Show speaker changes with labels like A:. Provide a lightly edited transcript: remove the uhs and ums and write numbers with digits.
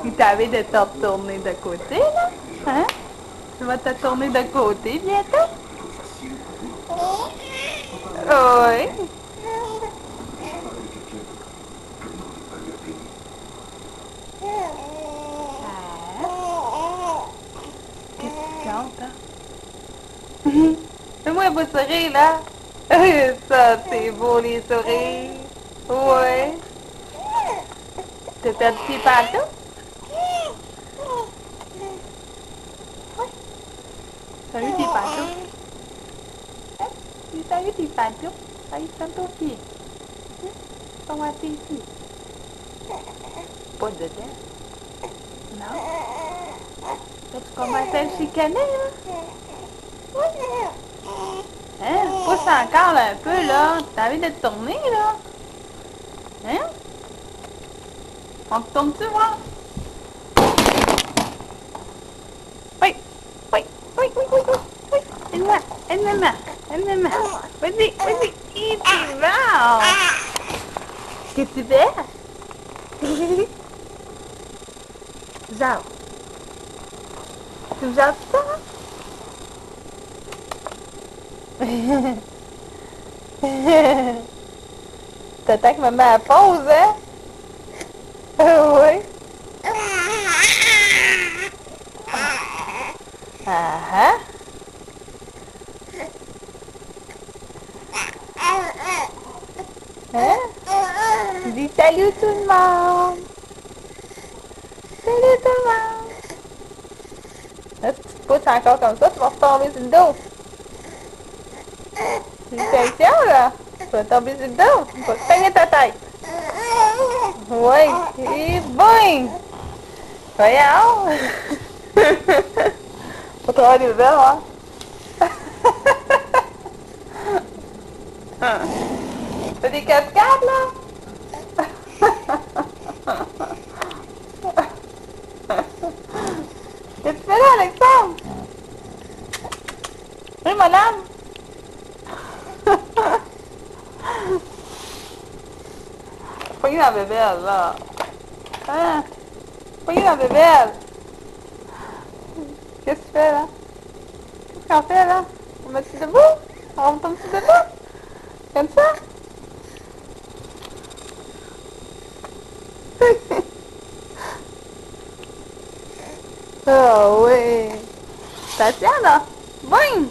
A: Il t'avait de te retourner de côté, là? Hein? Tu vas te tourner de côté bientôt? Oui. Qu'est-ce que tu comptes, hein? Fais-moi un beau sourire, là. Ça, c'est beau, les sourires. Ouais. T'as perdu tes pantoufles? Salut tes pantoufles. Hein? Salut tes pantoufles. Salut ton pied. On va ici. Pas dedans. Non. Là, tu commences à le chicaner, là? Hein? Pousse encore là, un peu, là. T'as envie de te tourner, là? Hein? On te tourne-tu, moi? Oui, oui, oui, oui, oui, oui, oui. Aide-moi, aide-moi, aide-moi. Vas-y, vas-y. Et tu vas. Qu'est-ce que tu fais? Genre. Tu me jases ça? T'attends que maman à pause, hein? Oui. Ah ah. Hein? Dis salut tout le monde. Salut tout le monde. Là, si tu te pousses encore comme ça, tu vas retomber sur le dos. Fais attention, là. Tu vas tomber sur le dos. Tu vas te peigner ta tête. Oui. Et boing! Voyons. Faut trouver des verres, hein? T'as des cascades, là? Qu'est-ce que tu fais là, Alexandre? Oui, madame? Pogné la bébelle, là. Hein? Pogné la bébelle. Qu'est-ce que tu fais, là? Qu'est-ce qu'on fait, là? On met-tu debout? On tombe-tu debout? Comme ça? Ah oui. Attention, là. Boing!